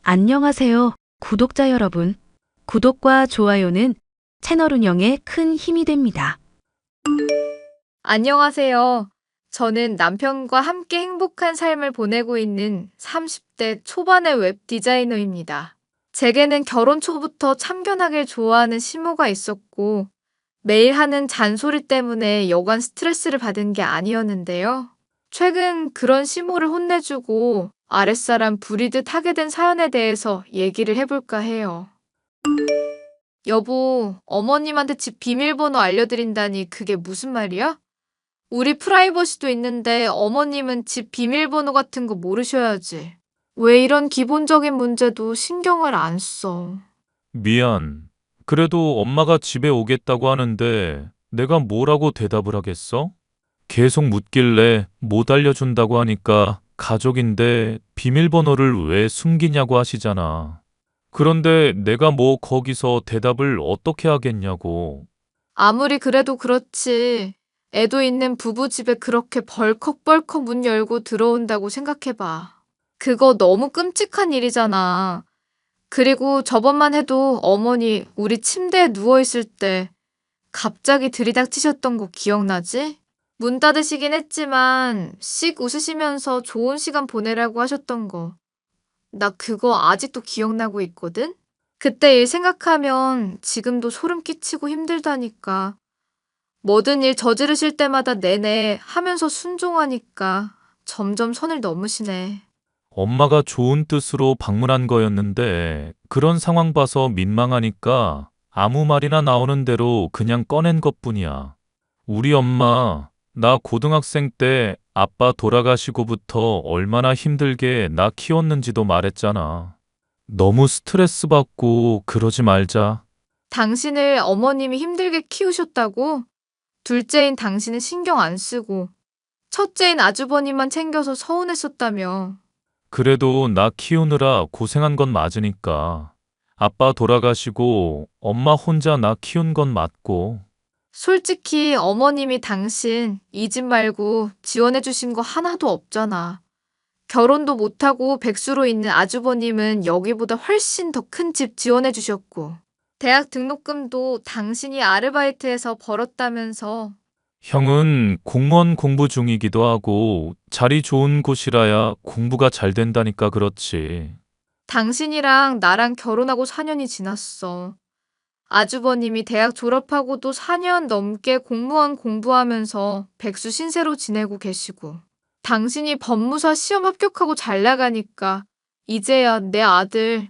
안녕하세요, 구독자 여러분. 구독과 좋아요는 채널 운영에 큰 힘이 됩니다. 안녕하세요. 저는 남편과 함께 행복한 삶을 보내고 있는 30대 초반의 웹 디자이너입니다. 제게는 결혼 초부터 참견하길 좋아하는 시모가 있었고, 매일 하는 잔소리 때문에 여간 스트레스를 받은 게 아니었는데요. 최근 그런 시모를 혼내주고 아랫사람 부리듯 하게 된 사연에 대해서 얘기를 해볼까 해요. 여보, 어머님한테 집 비밀번호 알려드린다니 그게 무슨 말이야? 우리 프라이버시도 있는데 어머님은 집 비밀번호 같은 거 모르셔야지. 왜 이런 기본적인 문제도 신경을 안 써? 미안. 그래도 엄마가 집에 오겠다고 하는데 내가 뭐라고 대답을 하겠어? 계속 묻길래 못 알려준다고 하니까 가족인데 비밀번호를 왜 숨기냐고 하시잖아. 그런데 내가 뭐 거기서 대답을 어떻게 하겠냐고. 아무리 그래도 그렇지. 애도 있는 부부 집에 그렇게 벌컥벌컥 문 열고 들어온다고 생각해봐. 그거 너무 끔찍한 일이잖아. 그리고 저번만 해도 어머니 우리 침대에 누워있을 때 갑자기 들이닥치셨던 거 기억나지? 문 닫으시긴 했지만 씩 웃으시면서 좋은 시간 보내라고 하셨던 거. 나 그거 아직도 기억나고 있거든? 그때 일 생각하면 지금도 소름 끼치고 힘들다니까. 뭐든 일 저지르실 때마다 내내 하면서 순종하니까 점점 선을 넘으시네. 엄마가 좋은 뜻으로 방문한 거였는데 그런 상황 봐서 민망하니까 아무 말이나 나오는 대로 그냥 꺼낸 것뿐이야. 우리 엄마, 나 고등학생 때 아빠 돌아가시고부터 얼마나 힘들게 나 키웠는지도 말했잖아. 너무 스트레스 받고 그러지 말자. 당신을 어머님이 힘들게 키우셨다고? 둘째인 당신은 신경 안 쓰고 첫째인 아주버님만 챙겨서 서운했었다며. 그래도 나 키우느라 고생한 건 맞으니까. 아빠 돌아가시고 엄마 혼자 나 키운 건 맞고. 솔직히 어머님이 당신 이 집 말고 지원해 주신 거 하나도 없잖아. 결혼도 못하고 백수로 있는 아주버님은 여기보다 훨씬 더 큰 집 지원해 주셨고, 대학 등록금도 당신이 아르바이트해서 벌었다면서. 형은 공무원 공부 중이기도 하고 자리 좋은 곳이라야 공부가 잘 된다니까 그렇지. 당신이랑 나랑 결혼하고 4년이 지났어. 아주버님이 대학 졸업하고도 4년 넘게 공무원 공부하면서 백수 신세로 지내고 계시고, 당신이 법무사 시험 합격하고 잘 나가니까 이제야 내 아들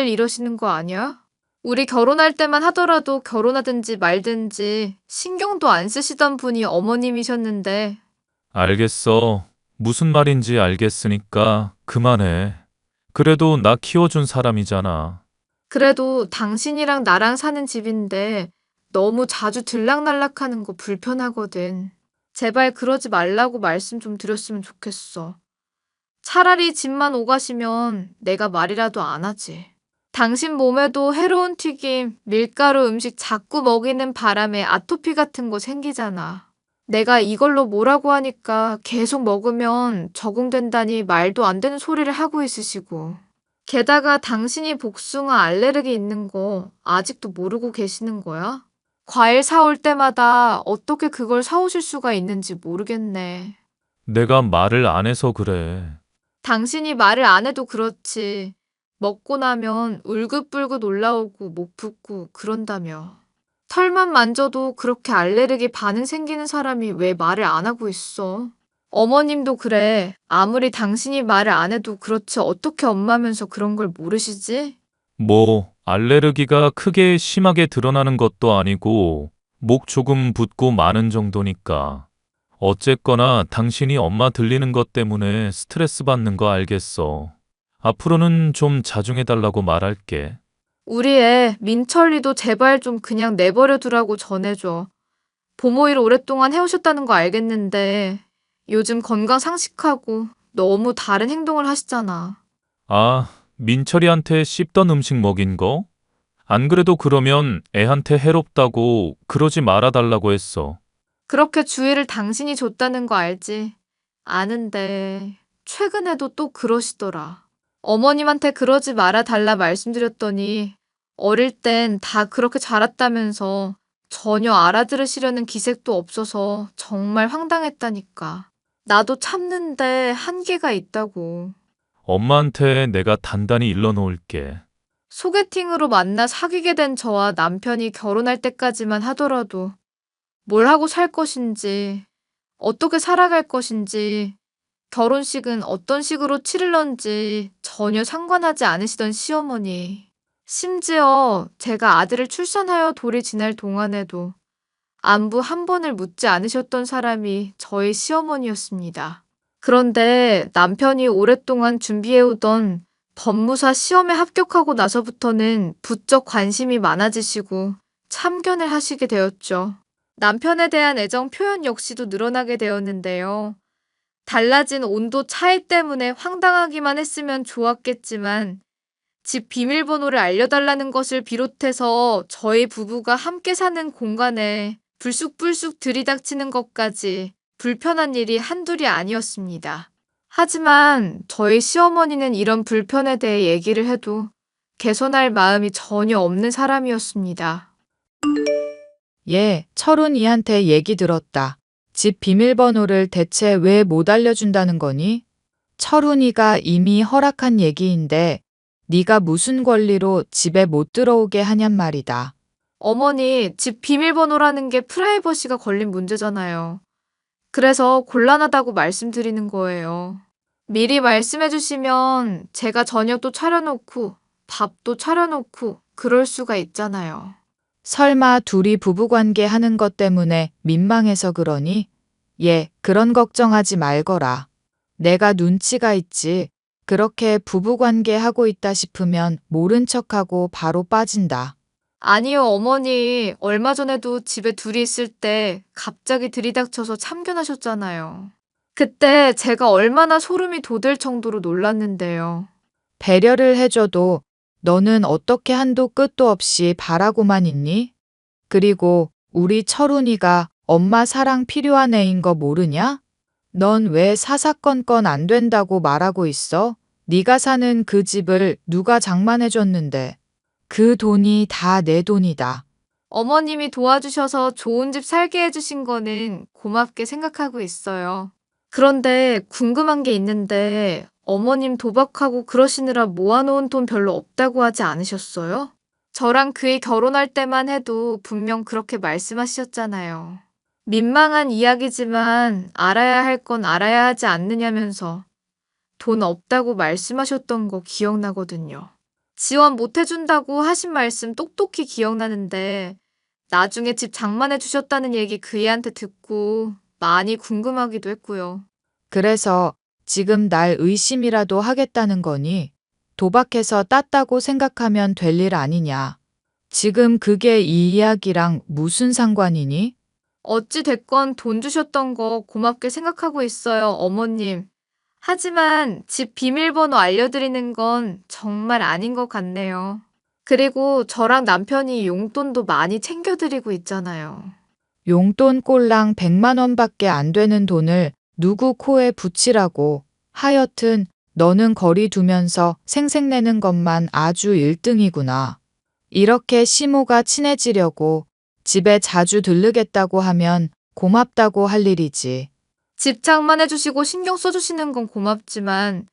이러시는 거 아니야? 우리 결혼할 때만 하더라도 결혼하든지 말든지 신경도 안 쓰시던 분이 어머님이셨는데. 알겠어. 무슨 말인지 알겠으니까 그만해. 그래도 나 키워준 사람이잖아. 그래도 당신이랑 나랑 사는 집인데 너무 자주 들락날락하는 거 불편하거든. 제발 그러지 말라고 말씀 좀 드렸으면 좋겠어. 차라리 집만 오가시면 내가 말이라도 안 하지. 당신 몸에도 해로운 튀김, 밀가루 음식 자꾸 먹이는 바람에 아토피 같은 거 생기잖아. 내가 이걸로 뭐라고 하니까 계속 먹으면 적응된다니 말도 안 되는 소리를 하고 있으시고. 게다가 당신이 복숭아 알레르기 있는 거 아직도 모르고 계시는 거야? 과일 사올 때마다 어떻게 그걸 사오실 수가 있는지 모르겠네. 내가 말을 안 해서 그래. 당신이 말을 안 해도 그렇지. 먹고 나면 울긋불긋 올라오고 목 붓고 그런다며. 털만 만져도 그렇게 알레르기 반응 생기는 사람이 왜 말을 안 하고 있어? 어머님도 그래. 아무리 당신이 말을 안 해도 그렇지 어떻게 엄마면서 그런 걸 모르시지? 뭐, 알레르기가 크게 심하게 드러나는 것도 아니고, 목 조금 붓고 마는 정도니까. 어쨌거나 당신이 엄마 들리는 것 때문에 스트레스 받는 거 알겠어. 앞으로는 좀 자중해달라고 말할게. 우리 애 민철이도 제발 좀 그냥 내버려 두라고 전해줘. 부모 일 오랫동안 해오셨다는 거 알겠는데 요즘 건강 상식하고 너무 다른 행동을 하시잖아. 아, 민철이한테 씹던 음식 먹인 거? 안 그래도 그러면 애한테 해롭다고 그러지 말아달라고 했어. 그렇게 주의를 당신이 줬다는 거 알지? 아는데 최근에도 또 그러시더라. 어머님한테 그러지 말아 달라 말씀드렸더니 어릴 땐 다 그렇게 자랐다면서 전혀 알아들으시려는 기색도 없어서 정말 황당했다니까. 나도 참는데 한계가 있다고. 엄마한테 내가 단단히 일러놓을게. 소개팅으로 만나 사귀게 된 저와 남편이 결혼할 때까지만 하더라도 뭘 하고 살 것인지, 어떻게 살아갈 것인지, 결혼식은 어떤 식으로 치를런지 전혀 상관하지 않으시던 시어머니. 심지어 제가 아들을 출산하여 돌이 지날 동안에도 안부 한 번을 묻지 않으셨던 사람이 저희 시어머니였습니다. 그런데 남편이 오랫동안 준비해오던 법무사 시험에 합격하고 나서부터는 부쩍 관심이 많아지시고 참견을 하시게 되었죠. 남편에 대한 애정 표현 역시도 늘어나게 되었는데요. 달라진 온도 차이 때문에 황당하기만 했으면 좋았겠지만 집 비밀번호를 알려달라는 것을 비롯해서 저희 부부가 함께 사는 공간에 불쑥불쑥 들이닥치는 것까지 불편한 일이 한둘이 아니었습니다. 하지만 저희 시어머니는 이런 불편에 대해 얘기를 해도 개선할 마음이 전혀 없는 사람이었습니다. 얘, 철훈이한테 얘기 들었다. 집 비밀번호를 대체 왜 못 알려준다는 거니? 철훈이가 이미 허락한 얘기인데 네가 무슨 권리로 집에 못 들어오게 하냔 말이다. 어머니, 집 비밀번호라는 게 프라이버시가 걸린 문제잖아요. 그래서 곤란하다고 말씀드리는 거예요. 미리 말씀해 주시면 제가 저녁도 차려놓고 밥도 차려놓고 그럴 수가 있잖아요. 설마 둘이 부부관계 하는 것 때문에 민망해서 그러니? 얘, 그런 걱정하지 말거라. 내가 눈치가 있지. 그렇게 부부관계 하고 있다 싶으면 모른 척하고 바로 빠진다. 아니요, 어머니. 얼마 전에도 집에 둘이 있을 때 갑자기 들이닥쳐서 참견하셨잖아요. 그때 제가 얼마나 소름이 돋을 정도로 놀랐는데요. 배려를 해줘도 너는 어떻게 한도 끝도 없이 바라고만 있니? 그리고 우리 철훈이가 엄마 사랑 필요한 애인 거 모르냐? 넌 왜 사사건건 안 된다고 말하고 있어? 네가 사는 그 집을 누가 장만해줬는데. 그 돈이 다 내 돈이다. 어머님이 도와주셔서 좋은 집 살게 해주신 거는 고맙게 생각하고 있어요. 그런데 궁금한 게 있는데 어머님 도박하고 그러시느라 모아놓은 돈 별로 없다고 하지 않으셨어요? 저랑 그이 결혼할 때만 해도 분명 그렇게 말씀하셨잖아요. 민망한 이야기지만 알아야 할 건 알아야 하지 않느냐면서 돈 없다고 말씀하셨던 거 기억나거든요. 지원 못 해준다고 하신 말씀 똑똑히 기억나는데 나중에 집 장만해 주셨다는 얘기 그 애한테 듣고 많이 궁금하기도 했고요. 그래서 지금 날 의심이라도 하겠다는 거니? 도박해서 땄다고 생각하면 될 일 아니냐. 지금 그게 이 이야기랑 무슨 상관이니? 어찌 됐건 돈 주셨던 거 고맙게 생각하고 있어요, 어머님. 하지만 집 비밀번호 알려드리는 건 정말 아닌 것 같네요. 그리고 저랑 남편이 용돈도 많이 챙겨드리고 있잖아요. 용돈 꼴랑 100만 원밖에 안 되는 돈을 누구 코에 붙이라고. 하여튼 너는 거리 두면서 생색내는 것만 아주 1등이구나. 이렇게 시모가 친해지려고 집에 자주 들르겠다고 하면 고맙다고 할 일이지. 집 장만해주시고 신경 써주시는 건 고맙지만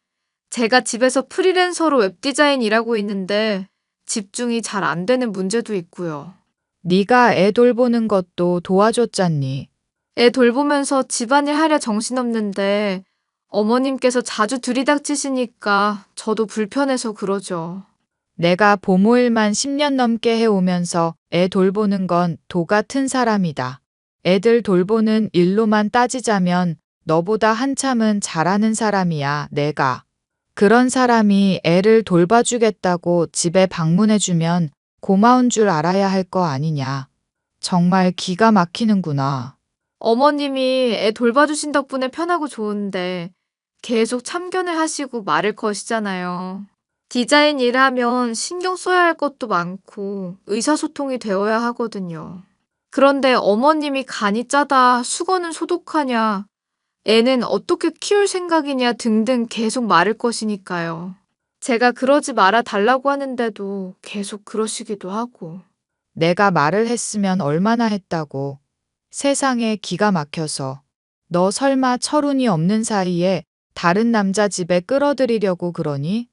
제가 집에서 프리랜서로 웹디자인 일하고 있는데 집중이 잘 안 되는 문제도 있고요. 네가 애 돌보는 것도 도와줬잖니. 애 돌보면서 집안일 하랴 정신없는데 어머님께서 자주 들이닥치시니까 저도 불편해서 그러죠. 내가 보모일만 10년 넘게 해오면서 애 돌보는 건 도 같은 사람이다. 애들 돌보는 일로만 따지자면 너보다 한참은 잘하는 사람이야, 내가. 그런 사람이 애를 돌봐주겠다고 집에 방문해주면 고마운 줄 알아야 할 거 아니냐. 정말 기가 막히는구나. 어머님이 애 돌봐주신 덕분에 편하고 좋은데 계속 참견을 하시고 말을 거시잖아요. 디자인 일하면 신경 써야 할 것도 많고 의사소통이 되어야 하거든요. 그런데 어머님이 간이 짜다, 수건은 소독하냐, 애는 어떻게 키울 생각이냐 등등 계속 말을 것이니까요. 제가 그러지 말아 달라고 하는데도 계속 그러시기도 하고. 내가 말을 했으면 얼마나 했다고. 세상에 기가 막혀서. 너 설마 철운이 없는 사이에 다른 남자 집에 끌어들이려고 그러니?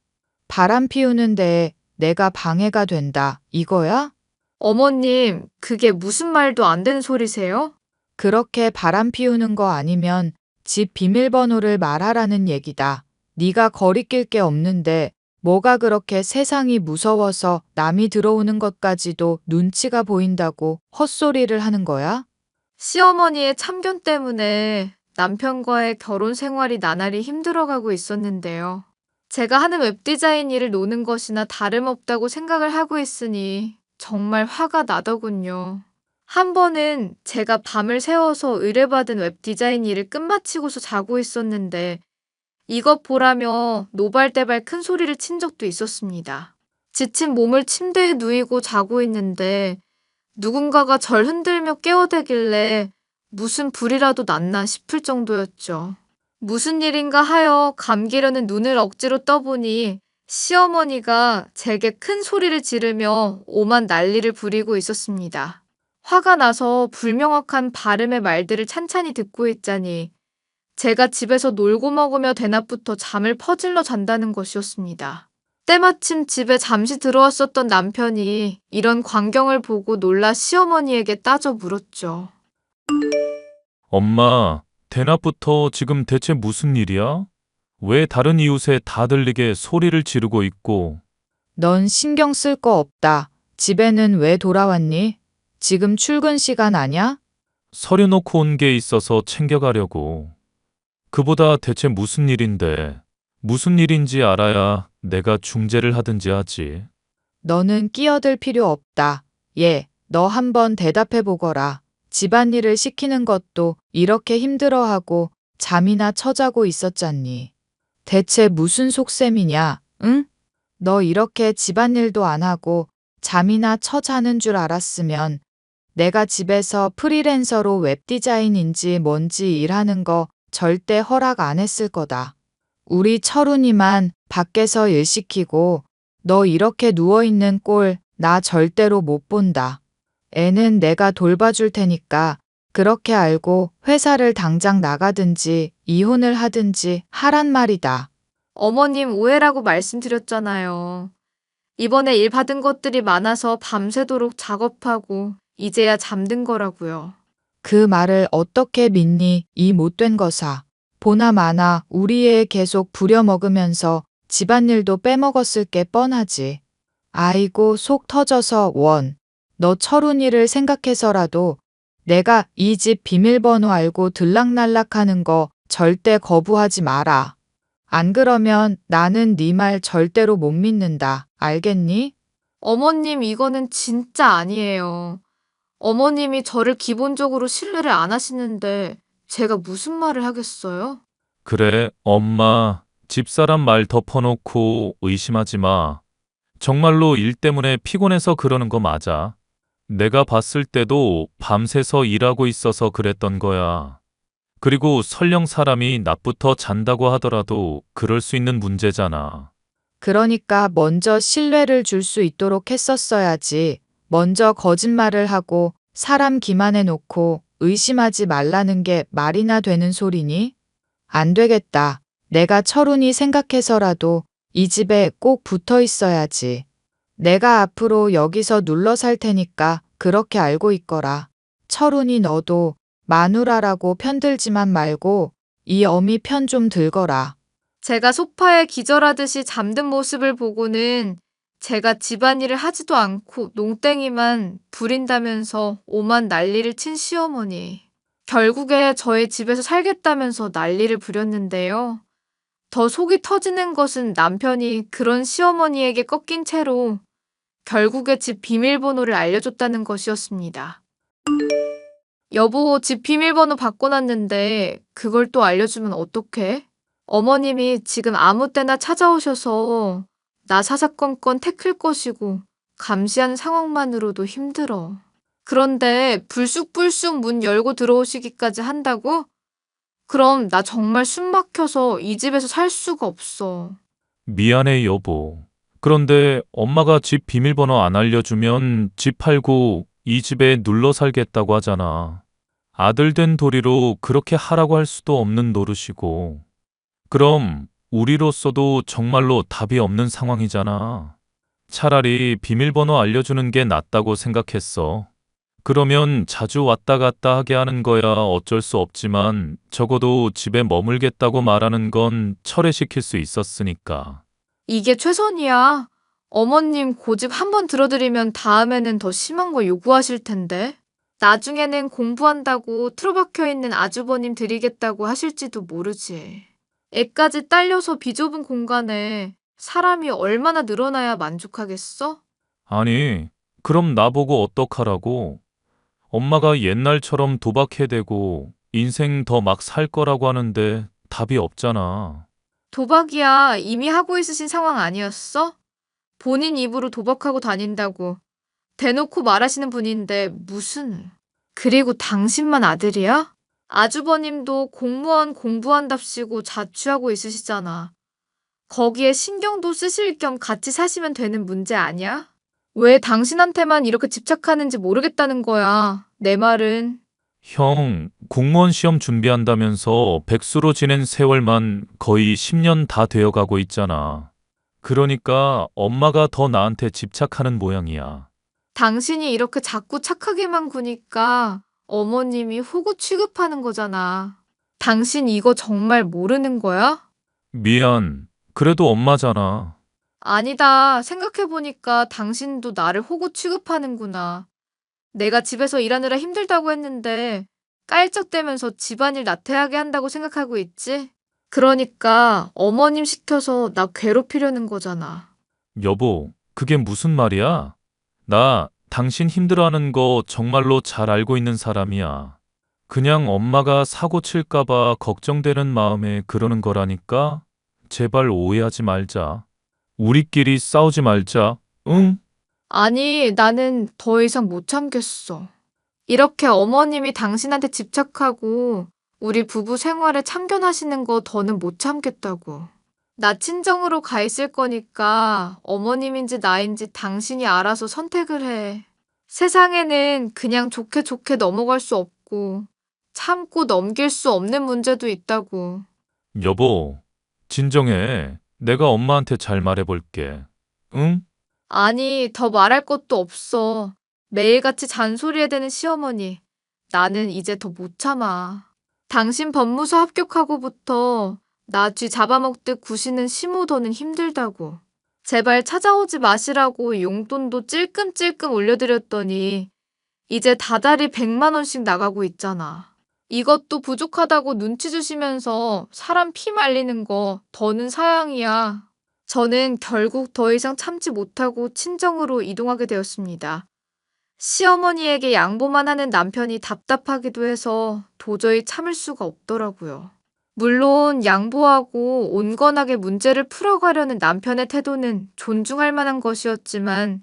바람 피우는데 내가 방해가 된다. 이거야? 어머님, 그게 무슨 말도 안 되는 소리세요? 그렇게 바람 피우는 거 아니면 집 비밀번호를 말하라는 얘기다. 네가 거리낄 게 없는데 뭐가 그렇게 세상이 무서워서 남이 들어오는 것까지도 눈치가 보인다고 헛소리를 하는 거야? 시어머니의 참견 때문에 남편과의 결혼 생활이 나날이 힘들어가고 있었는데요. 제가 하는 웹디자인 일을 노는 것이나 다름없다고 생각을 하고 있으니 정말 화가 나더군요. 한 번은 제가 밤을 새워서 의뢰받은 웹디자인 일을 끝마치고서 자고 있었는데 이것 보라며 노발대발 큰 소리를 친 적도 있었습니다. 지친 몸을 침대에 누이고 자고 있는데 누군가가 절 흔들며 깨워대길래 무슨 불이라도 났나 싶을 정도였죠. 무슨 일인가 하여 감기려는 눈을 억지로 떠보니 시어머니가 제게 큰 소리를 지르며 오만 난리를 부리고 있었습니다. 화가 나서 불명확한 발음의 말들을 찬찬히 듣고 있자니 제가 집에서 놀고 먹으며 대낮부터 잠을 퍼질러 잔다는 것이었습니다. 때마침 집에 잠시 들어왔었던 남편이 이런 광경을 보고 놀라 시어머니에게 따져 물었죠. 엄마, 대낮부터 지금 대체 무슨 일이야? 왜 다른 이웃에 다 들리게 소리를 지르고 있고? 넌 신경 쓸 거 없다. 집에는 왜 돌아왔니? 지금 출근 시간 아냐? 서류 놓고 온 게 있어서 챙겨가려고. 그보다 대체 무슨 일인데? 무슨 일인지 알아야 내가 중재를 하든지 하지. 너는 끼어들 필요 없다. 예, 너 한번 대답해 보거라. 집안일을 시키는 것도 이렇게 힘들어하고 잠이나 처자고 있었잖니. 대체 무슨 속셈이냐, 응? 너 이렇게 집안일도 안 하고 잠이나 처자는 줄 알았으면 내가 집에서 프리랜서로 웹디자인인지 뭔지 일하는 거 절대 허락 안 했을 거다. 우리 철훈이만 밖에서 일 시키고 너 이렇게 누워있는 꼴 나 절대로 못 본다. 애는 내가 돌봐줄 테니까 그렇게 알고 회사를 당장 나가든지 이혼을 하든지 하란 말이다. 어머님 오해라고 말씀드렸잖아요. 이번에 일 받은 것들이 많아서 밤새도록 작업하고 이제야 잠든 거라고요. 그 말을 어떻게 믿니 이 못된 거사. 보나마나 우리 애 계속 부려먹으면서 집안일도 빼먹었을 게 뻔하지. 아이고 속 터져서 원. 너 철훈이를 생각해서라도 내가 이 집 비밀번호 알고 들락날락하는 거 절대 거부하지 마라. 안 그러면 나는 네 말 절대로 못 믿는다. 알겠니? 어머님 이거는 진짜 아니에요. 어머님이 저를 기본적으로 신뢰를 안 하시는데 제가 무슨 말을 하겠어요? 그래, 엄마. 집사람 말 덮어놓고 의심하지 마. 정말로 일 때문에 피곤해서 그러는 거 맞아. 내가 봤을 때도 밤새서 일하고 있어서 그랬던 거야. 그리고 설령 사람이 낮부터 잔다고 하더라도 그럴 수 있는 문제잖아. 그러니까 먼저 신뢰를 줄 수 있도록 했었어야지. 먼저 거짓말을 하고 사람 기만해 놓고 의심하지 말라는 게 말이나 되는 소리니? 안 되겠다. 내가 철훈이 생각해서라도 이 집에 꼭 붙어 있어야지. 내가 앞으로 여기서 눌러 살 테니까 그렇게 알고 있거라. 철훈이 너도 마누라라고 편들지만 말고 이 어미 편 좀 들거라. 제가 소파에 기절하듯이 잠든 모습을 보고는 제가 집안일을 하지도 않고 농땡이만 부린다면서 오만 난리를 친 시어머니. 결국에 저의 집에서 살겠다면서 난리를 부렸는데요. 더 속이 터지는 것은 남편이 그런 시어머니에게 꺾인 채로 결국에 집 비밀번호를 알려줬다는 것이었습니다. 여보, 집 비밀번호 바꿔놨는데 그걸 또 알려주면 어떡해? 어머님이 지금 아무 때나 찾아오셔서 나 사사건건 태클 것이고 감시하는 상황만으로도 힘들어. 그런데 불쑥불쑥 문 열고 들어오시기까지 한다고? 그럼 나 정말 숨 막혀서 이 집에서 살 수가 없어. 미안해, 여보. 그런데 엄마가 집 비밀번호 안 알려주면 집 팔고 이 집에 눌러 살겠다고 하잖아. 아들 된 도리로 그렇게 하라고 할 수도 없는 노릇이고. 그럼 우리로서도 정말로 답이 없는 상황이잖아. 차라리 비밀번호 알려주는 게 낫다고 생각했어. 그러면 자주 왔다 갔다 하게 하는 거야 어쩔 수 없지만 적어도 집에 머물겠다고 말하는 건 철회시킬 수 있었으니까. 이게 최선이야. 어머님 고집 한 번 들어드리면 다음에는 더 심한 거 요구하실 텐데. 나중에는 공부한다고 틀어박혀 있는 아주버님 드리겠다고 하실지도 모르지. 애까지 딸려서 비좁은 공간에 사람이 얼마나 늘어나야 만족하겠어? 아니, 그럼 나보고 어떡하라고? 엄마가 옛날처럼 도박해대고 인생 더 막 살 거라고 하는데 답이 없잖아. 도박이야 이미 하고 있으신 상황 아니었어? 본인 입으로 도박하고 다닌다고 대놓고 말하시는 분인데 무슨. 그리고 당신만 아들이야? 아주버님도 공무원 공부한답시고 자취하고 있으시잖아. 거기에 신경도 쓰실 겸 같이 사시면 되는 문제 아니야? 왜 당신한테만 이렇게 집착하는지 모르겠다는 거야. 내 말은. 형, 공무원 시험 준비한다면서 백수로 지낸 세월만 거의 10년 다 되어가고 있잖아. 그러니까 엄마가 더 나한테 집착하는 모양이야. 당신이 이렇게 자꾸 착하게만 구니까 어머님이 호구 취급하는 거잖아. 당신 이거 정말 모르는 거야? 미안. 그래도 엄마잖아. 아니다. 생각해보니까 당신도 나를 호구 취급하는구나. 내가 집에서 일하느라 힘들다고 했는데 깔짝대면서 집안일 나태하게 한다고 생각하고 있지? 그러니까 어머님 시켜서 나 괴롭히려는 거잖아. 여보, 그게 무슨 말이야? 나 당신 힘들어하는 거 정말로 잘 알고 있는 사람이야. 그냥 엄마가 사고 칠까봐 걱정되는 마음에 그러는 거라니까? 제발 오해하지 말자. 우리끼리 싸우지 말자. 응? 아니, 나는 더 이상 못 참겠어. 이렇게 어머님이 당신한테 집착하고 우리 부부 생활에 참견하시는 거 더는 못 참겠다고. 나 친정으로 가 있을 거니까 어머님인지 나인지 당신이 알아서 선택을 해. 세상에는 그냥 좋게 좋게 넘어갈 수 없고 참고 넘길 수 없는 문제도 있다고. 여보, 진정해. 내가 엄마한테 잘 말해볼게. 응? 아니, 더 말할 것도 없어. 매일같이 잔소리해야 되는 시어머니. 나는 이제 더 못 참아. 당신 법무사 합격하고부터 나 쥐 잡아먹듯 구시는 시모더는 힘들다고. 제발 찾아오지 마시라고 용돈도 찔끔찔끔 올려드렸더니 이제 다달이 100만 원씩 나가고 있잖아. 이것도 부족하다고 눈치 주시면서 사람 피 말리는 거 더는 사양이야. 저는 결국 더 이상 참지 못하고 친정으로 이동하게 되었습니다. 시어머니에게 양보만 하는 남편이 답답하기도 해서 도저히 참을 수가 없더라고요. 물론 양보하고 온건하게 문제를 풀어가려는 남편의 태도는 존중할 만한 것이었지만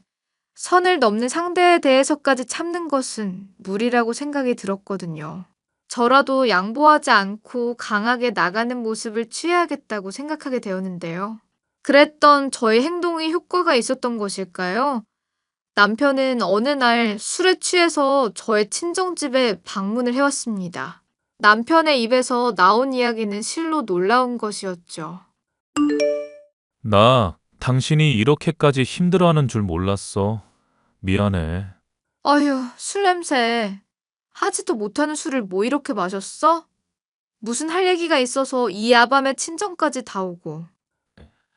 선을 넘는 상대에 대해서까지 참는 것은 무리라고 생각이 들었거든요. 저라도 양보하지 않고 강하게 나가는 모습을 취해야겠다고 생각하게 되었는데요. 그랬던 저의 행동이 효과가 있었던 것일까요? 남편은 어느 날 술에 취해서 저의 친정집에 방문을 해왔습니다. 남편의 입에서 나온 이야기는 실로 놀라운 것이었죠. 나 당신이 이렇게까지 힘들어하는 줄 몰랐어. 미안해. 어휴, 술 냄새. 하지도 못하는 술을 뭐 이렇게 마셨어? 무슨 할 얘기가 있어서 이 야밤에 친정까지 다 오고.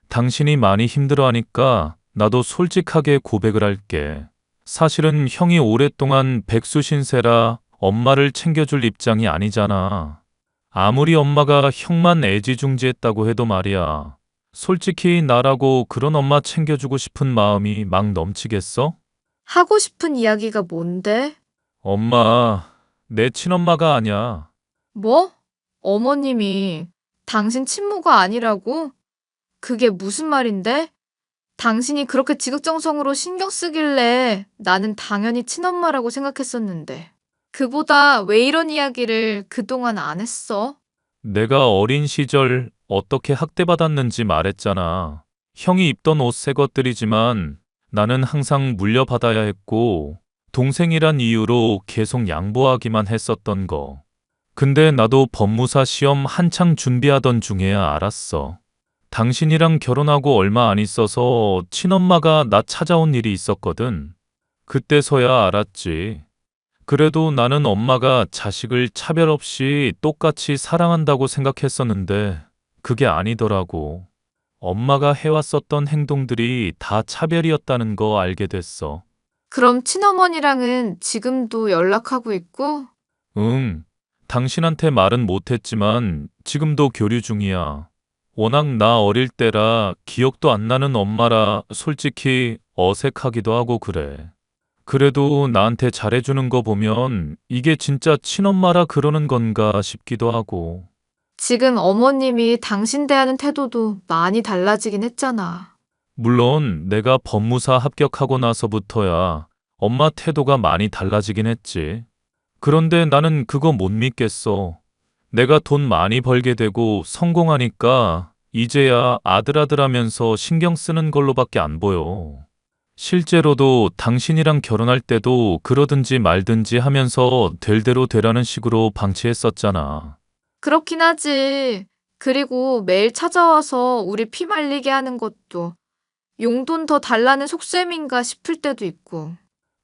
당신이 많이 힘들어하니까 나도 솔직하게 고백을 할게. 사실은 형이 오랫동안 백수 신세라 엄마를 챙겨줄 입장이 아니잖아. 아무리 엄마가 형만 애지중지했다고 해도 말이야. 솔직히 나라고 그런 엄마 챙겨주고 싶은 마음이 막 넘치겠어? 하고 싶은 이야기가 뭔데? 엄마, 내 친엄마가 아니야. 뭐? 어머님이 당신 친모가 아니라고? 그게 무슨 말인데? 당신이 그렇게 지극정성으로 신경 쓰길래 나는 당연히 친엄마라고 생각했었는데. 그보다 왜 이런 이야기를 그동안 안 했어? 내가 어린 시절 어떻게 학대받았는지 말했잖아. 형이 입던 옷 새 것들이지만 나는 항상 물려받아야 했고 동생이란 이유로 계속 양보하기만 했었던 거. 근데 나도 법무사 시험 한창 준비하던 중에야 알았어. 당신이랑 결혼하고 얼마 안 있어서 친엄마가 나 찾아온 일이 있었거든. 그때서야 알았지. 그래도 나는 엄마가 자식을 차별 없이 똑같이 사랑한다고 생각했었는데 그게 아니더라고. 엄마가 해왔었던 행동들이 다 차별이었다는 거 알게 됐어. 그럼 친어머니랑은 지금도 연락하고 있고? 응, 당신한테 말은 못했지만 지금도 교류 중이야. 워낙 나 어릴 때라 기억도 안 나는 엄마라 솔직히 어색하기도 하고 그래. 그래도 나한테 잘해주는 거 보면 이게 진짜 친엄마라 그러는 건가 싶기도 하고. 지금 어머님이 당신 대하는 태도도 많이 달라지긴 했잖아. 물론 내가 법무사 합격하고 나서부터야 엄마 태도가 많이 달라지긴 했지. 그런데 나는 그거 못 믿겠어. 내가 돈 많이 벌게 되고 성공하니까 이제야 아들 하면서 신경 쓰는 걸로밖에 안 보여. 실제로도 당신이랑 결혼할 때도 그러든지 말든지 하면서 될 대로 되라는 식으로 방치했었잖아. 그렇긴 하지. 그리고 매일 찾아와서 우리 피 말리게 하는 것도 용돈 더 달라는 속셈인가 싶을 때도 있고.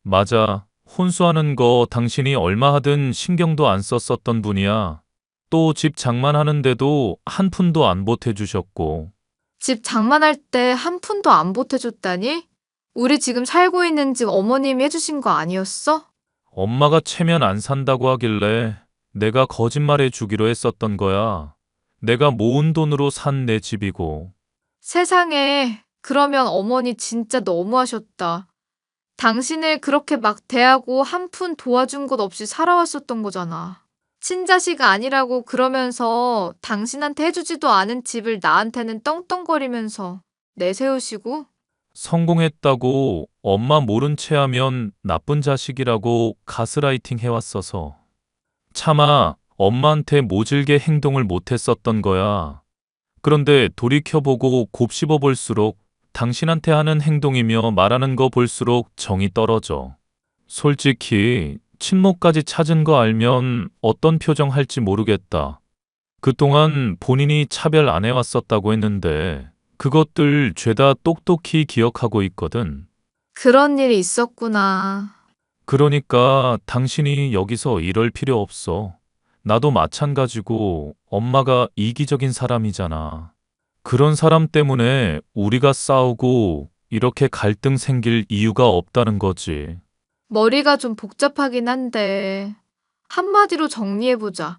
맞아. 혼수하는 거 당신이 얼마 하든 신경도 안 썼었던 분이야. 또 집 장만하는데도 한 푼도 안 보태주셨고. 집 장만할 때 한 푼도 안 보태줬다니? 우리 지금 살고 있는 집 어머님이 해주신 거 아니었어? 엄마가 채면 안 산다고 하길래 내가 거짓말해 주기로 했었던 거야. 내가 모은 돈으로 산 내 집이고. 세상에, 그러면 어머니 진짜 너무하셨다. 당신을 그렇게 막 대하고 한 푼 도와준 것 없이 살아왔었던 거잖아. 친자식 아니라고 그러면서 당신한테 해주지도 않은 집을 나한테는 떵떵거리면서 내세우시고. 성공했다고 엄마 모른 채 하면 나쁜 자식이라고 가스라이팅 해왔어서. 차마 엄마한테 모질게 행동을 못했었던 거야. 그런데 돌이켜보고 곱씹어 볼수록 당신한테 하는 행동이며 말하는 거 볼수록 정이 떨어져. 솔직히 친모까지 찾은 거 알면 어떤 표정 할지 모르겠다. 그동안 본인이 차별 안 해왔었다고 했는데 그것들 죄다 똑똑히 기억하고 있거든. 그런 일이 있었구나. 그러니까 당신이 여기서 이럴 필요 없어. 나도 마찬가지고 엄마가 이기적인 사람이잖아. 그런 사람 때문에 우리가 싸우고 이렇게 갈등 생길 이유가 없다는 거지. 머리가 좀 복잡하긴 한데, 한마디로 정리해보자.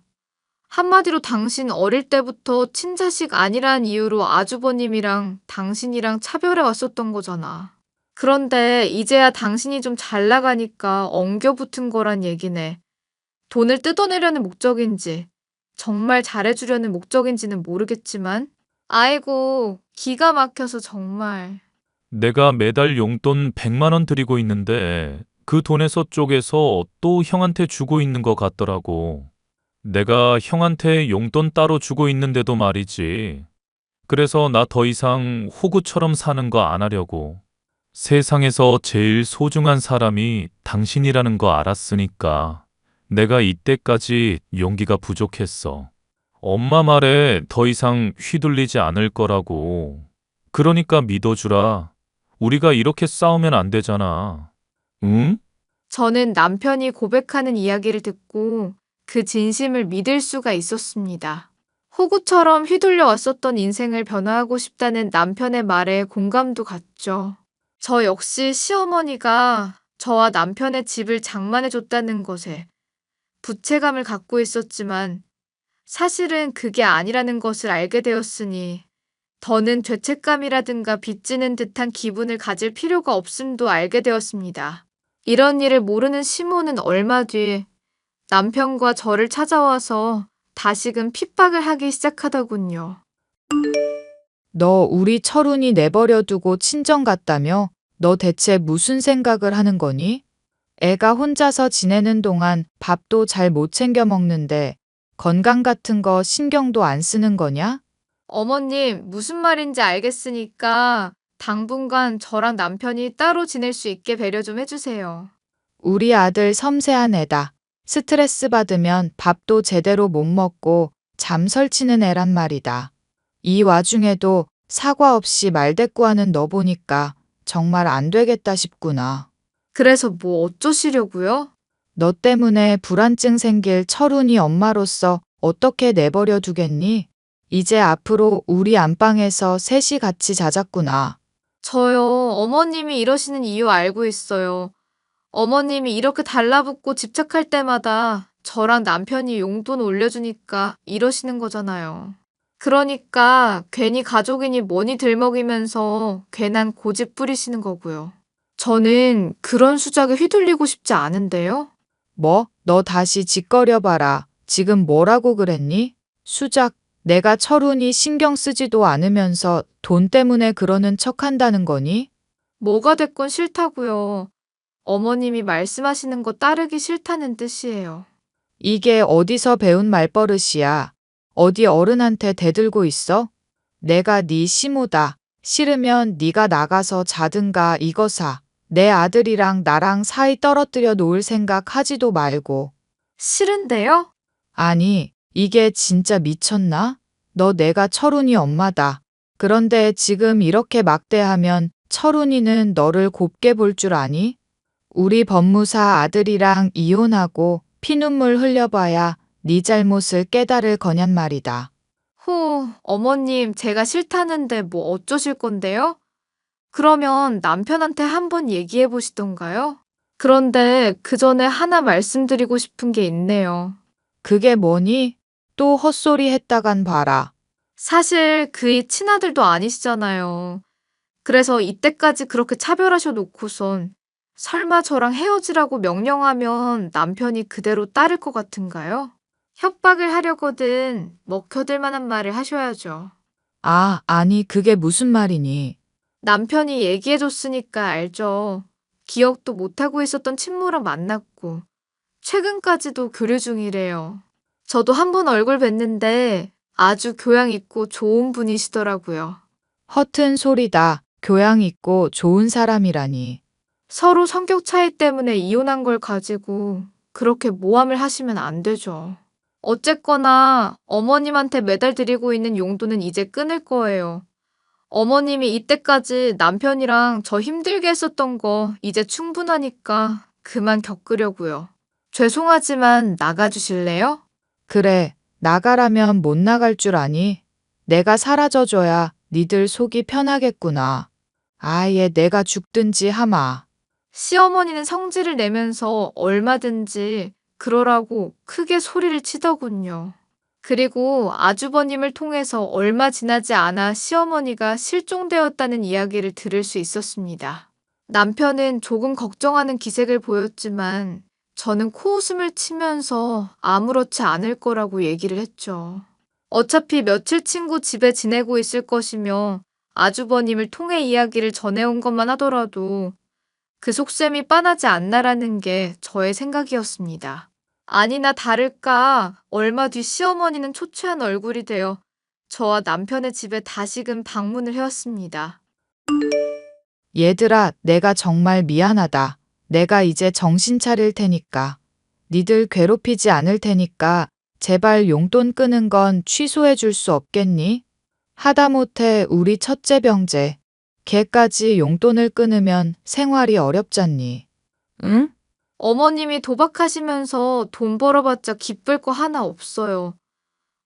한마디로 당신 어릴 때부터 친자식 아니란 이유로 아주버님이랑 당신이랑 차별해 왔었던 거잖아. 그런데 이제야 당신이 좀 잘 나가니까 엉겨붙은 거란 얘기네. 돈을 뜯어내려는 목적인지, 정말 잘해주려는 목적인지는 모르겠지만, 아이고, 기가 막혀서 정말. 내가 매달 용돈 100만 원 드리고 있는데 그 돈에서 쪼개서 또 형한테 주고 있는 것 같더라고. 내가 형한테 용돈 따로 주고 있는데도 말이지. 그래서 나 더 이상 호구처럼 사는 거 안 하려고. 세상에서 제일 소중한 사람이 당신이라는 거 알았으니까 내가 이때까지 용기가 부족했어. 엄마 말에 더 이상 휘둘리지 않을 거라고. 그러니까 믿어주라. 우리가 이렇게 싸우면 안 되잖아. 응? 저는 남편이 고백하는 이야기를 듣고 그 진심을 믿을 수가 있었습니다. 호구처럼 휘둘려 왔었던 인생을 변화하고 싶다는 남편의 말에 공감도 갔죠. 저 역시 시어머니가 저와 남편의 집을 장만해줬다는 것에 부채감을 갖고 있었지만 사실은 그게 아니라는 것을 알게 되었으니 더는 죄책감이라든가 빚지는 듯한 기분을 가질 필요가 없음도 알게 되었습니다. 이런 일을 모르는 시모는 얼마 뒤 남편과 저를 찾아와서 다시금 핍박을 하기 시작하더군요. 너 우리 철훈이 내버려 두고 친정 갔다며? 너 대체 무슨 생각을 하는 거니? 애가 혼자서 지내는 동안 밥도 잘 못 챙겨 먹는데 건강 같은 거 신경도 안 쓰는 거냐? 어머님, 무슨 말인지 알겠으니까 당분간 저랑 남편이 따로 지낼 수 있게 배려 좀 해주세요. 우리 아들 섬세한 애다. 스트레스 받으면 밥도 제대로 못 먹고 잠 설치는 애란 말이다. 이 와중에도 사과 없이 말대꾸하는 너 보니까 정말 안 되겠다 싶구나. 그래서 뭐 어쩌시려고요? 너 때문에 불안증 생길 철훈이 엄마로서 어떻게 내버려 두겠니? 이제 앞으로 우리 안방에서 셋이 같이 자자꾸나. 저요, 어머님이 이러시는 이유 알고 있어요. 어머님이 이렇게 달라붙고 집착할 때마다 저랑 남편이 용돈 올려주니까 이러시는 거잖아요. 그러니까 괜히 가족이니 뭐니 들먹이면서 괜한 고집 부리시는 거고요. 저는 그런 수작에 휘둘리고 싶지 않은데요. 뭐? 너 다시 짓거려봐라. 지금 뭐라고 그랬니? 수작. 내가 철훈이 신경 쓰지도 않으면서 돈 때문에 그러는 척 한다는 거니? 뭐가 됐건 싫다고요. 어머님이 말씀하시는 거 따르기 싫다는 뜻이에요. 이게 어디서 배운 말버릇이야. 어디 어른한테 대들고 있어? 내가 네 시모다. 싫으면 네가 나가서 자든가 이거 사. 내 아들이랑 나랑 사이 떨어뜨려 놓을 생각 하지도 말고. 싫은데요? 아니, 이게 진짜 미쳤나? 너 내가 철훈이 엄마다. 그런데 지금 이렇게 막대하면 철훈이는 너를 곱게 볼 줄 아니? 우리 법무사 아들이랑 이혼하고 피눈물 흘려봐야 네 잘못을 깨달을 거냔 말이다. 어머님, 제가 싫다는데 뭐 어쩌실 건데요? 그러면 남편한테 한번 얘기해 보시던가요? 그런데 그 전에 하나 말씀드리고 싶은 게 있네요. 그게 뭐니? 또 헛소리 했다간 봐라. 사실 그이 친아들도 아니시잖아요. 그래서 이때까지 그렇게 차별하셔 놓고선 설마 저랑 헤어지라고 명령하면 남편이 그대로 따를 것 같은가요? 협박을 하려거든 먹혀들 만한 말을 하셔야죠. 아, 아니, 그게 무슨 말이니? 남편이 얘기해줬으니까 알죠. 기억도 못하고 있었던 친모랑 만났고 최근까지도 교류 중이래요. 저도 한 번 얼굴 뵀는데 아주 교양 있고 좋은 분이시더라고요. 허튼 소리다. 교양 있고 좋은 사람이라니. 서로 성격 차이 때문에 이혼한 걸 가지고 그렇게 모함을 하시면 안 되죠. 어쨌거나 어머님한테 매달 드리고 있는 용돈은 이제 끊을 거예요. 어머님이 이때까지 남편이랑 저 힘들게 했었던 거 이제 충분하니까 그만 겪으려고요. 죄송하지만 나가주실래요? 그래, 나가라면 못 나갈 줄 아니? 내가 사라져줘야 니들 속이 편하겠구나. 아예 내가 죽든지 하마. 시어머니는 성질을 내면서 얼마든지 그러라고 크게 소리를 치더군요. 그리고 아주버님을 통해서 얼마 지나지 않아 시어머니가 실종되었다는 이야기를 들을 수 있었습니다. 남편은 조금 걱정하는 기색을 보였지만 저는 코웃음을 치면서 아무렇지 않을 거라고 얘기를 했죠. 어차피 며칠 친구 집에 지내고 있을 것이며 아주버님을 통해 이야기를 전해온 것만 하더라도 그 속셈이 빤하지 않나라는 게 저의 생각이었습니다. 아니나 다를까 얼마 뒤 시어머니는 초췌한 얼굴이 되어 저와 남편의 집에 다시금 방문을 해왔습니다. 얘들아, 내가 정말 미안하다. 내가 이제 정신 차릴 테니까. 니들 괴롭히지 않을 테니까 제발 용돈 끄는 건 취소해 줄 수 없겠니? 하다못해 우리 첫째 병재. 걔까지 용돈을 끊으면 생활이 어렵잖니. 응? 어머님이 도박하시면서 돈 벌어봤자 기쁠 거 하나 없어요.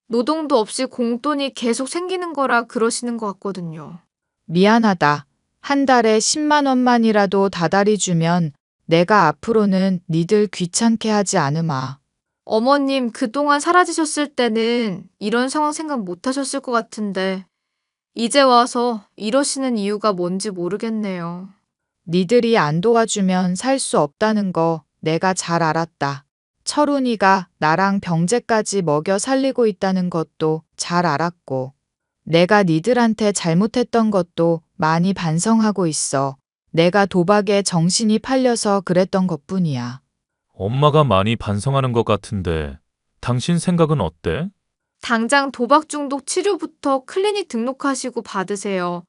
노동도 없이 공돈이 계속 생기는 거라 그러시는 것 같거든요. 미안하다. 한 달에 10만 원만이라도 다달이 주면 내가 앞으로는 니들 귀찮게 하지 않으마. 어머님 그동안 사라지셨을 때는 이런 상황 생각 못 하셨을 것 같은데 이제 와서 이러시는 이유가 뭔지 모르겠네요. 니들이 안 도와주면 살 수 없다는 거 내가 잘 알았다. 철훈이가 나랑 병재까지 먹여 살리고 있다는 것도 잘 알았고, 내가 니들한테 잘못했던 것도 많이 반성하고 있어. 내가 도박에 정신이 팔려서 그랬던 것뿐이야. 엄마가 많이 반성하는 것 같은데 당신 생각은 어때? 당장 도박 중독 치료부터 클리닉 등록하시고 받으세요.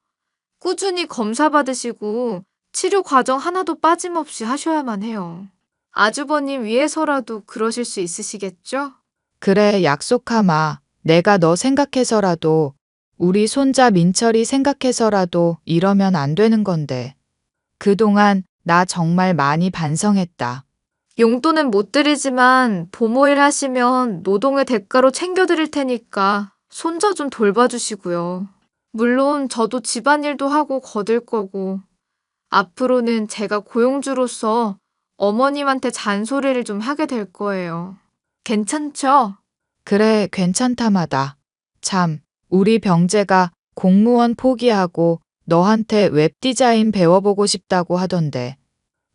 꾸준히 검사 받으시고 치료 과정 하나도 빠짐없이 하셔야만 해요. 아주버님 위해서라도 그러실 수 있으시겠죠? 그래, 약속하마. 내가 너 생각해서라도, 우리 손자 민철이 생각해서라도 이러면 안 되는 건데. 그동안 나 정말 많이 반성했다. 용돈은 못 드리지만 보모일 하시면 노동의 대가로 챙겨드릴 테니까 손자 좀 돌봐주시고요. 물론 저도 집안일도 하고 거들 거고 앞으로는 제가 고용주로서 어머님한테 잔소리를 좀 하게 될 거예요. 괜찮죠? 그래, 괜찮다마다. 참, 우리 병재가 공무원 포기하고 너한테 웹디자인 배워보고 싶다고 하던데.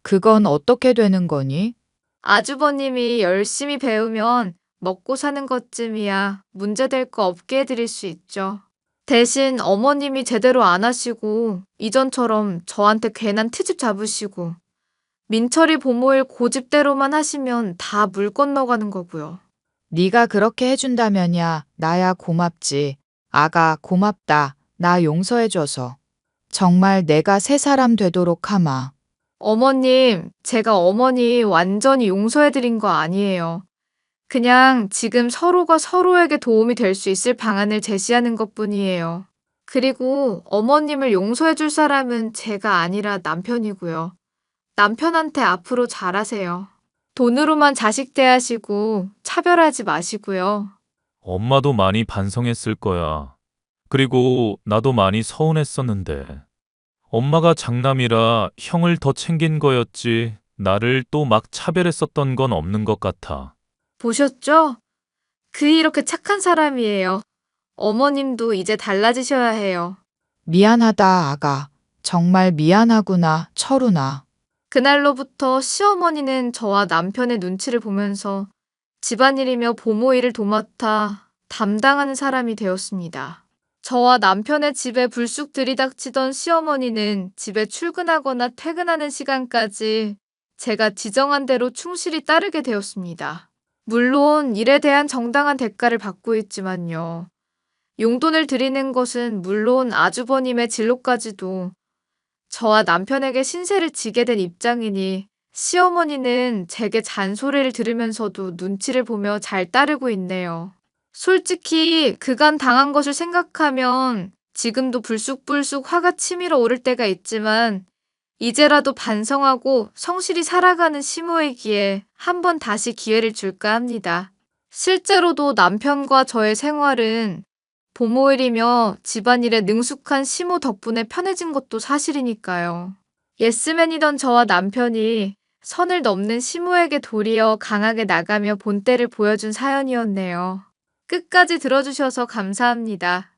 그건 어떻게 되는 거니? 아주버님이 열심히 배우면 먹고 사는 것쯤이야 문제될 거 없게 해드릴 수 있죠. 대신 어머님이 제대로 안 하시고 이전처럼 저한테 괜한 트집 잡으시고 민철이 보모일 고집대로만 하시면 다 물 건너가는 거고요. 네가 그렇게 해준다면야 나야 고맙지. 아가 고맙다. 나 용서해줘서. 정말 내가 새 사람 되도록 하마. 어머님, 제가 어머니 완전히 용서해드린 거 아니에요. 그냥 지금 서로가 서로에게 도움이 될 수 있을 방안을 제시하는 것뿐이에요. 그리고 어머님을 용서해줄 사람은 제가 아니라 남편이고요. 남편한테 앞으로 잘하세요. 돈으로만 자식 대하시고 차별하지 마시고요. 엄마도 많이 반성했을 거야. 그리고 나도 많이 서운했었는데. 엄마가 장남이라 형을 더 챙긴 거였지, 나를 또 막 차별했었던 건 없는 것 같아. 보셨죠? 이렇게 착한 사람이에요. 어머님도 이제 달라지셔야 해요. 미안하다, 아가. 정말 미안하구나, 철우나. 그날로부터 시어머니는 저와 남편의 눈치를 보면서 집안일이며 보모일을 도맡아 담당하는 사람이 되었습니다. 저와 남편의 집에 불쑥 들이닥치던 시어머니는 집에 출근하거나 퇴근하는 시간까지 제가 지정한 대로 충실히 따르게 되었습니다. 물론 일에 대한 정당한 대가를 받고 있지만요. 용돈을 드리는 것은 물론 아주버님의 진로까지도 저와 남편에게 신세를 지게 된 입장이니 시어머니는 제게 잔소리를 들으면서도 눈치를 보며 잘 따르고 있네요. 솔직히 그간 당한 것을 생각하면 지금도 불쑥불쑥 화가 치밀어 오를 때가 있지만 이제라도 반성하고 성실히 살아가는 시모이기에 한번 다시 기회를 줄까 합니다. 실제로도 남편과 저의 생활은 보모일이며 집안일에 능숙한 시모 덕분에 편해진 것도 사실이니까요. 예스맨이던 저와 남편이 선을 넘는 시모에게 도리어 강하게 나가며 본때를 보여준 사연이었네요. 끝까지 들어주셔서 감사합니다.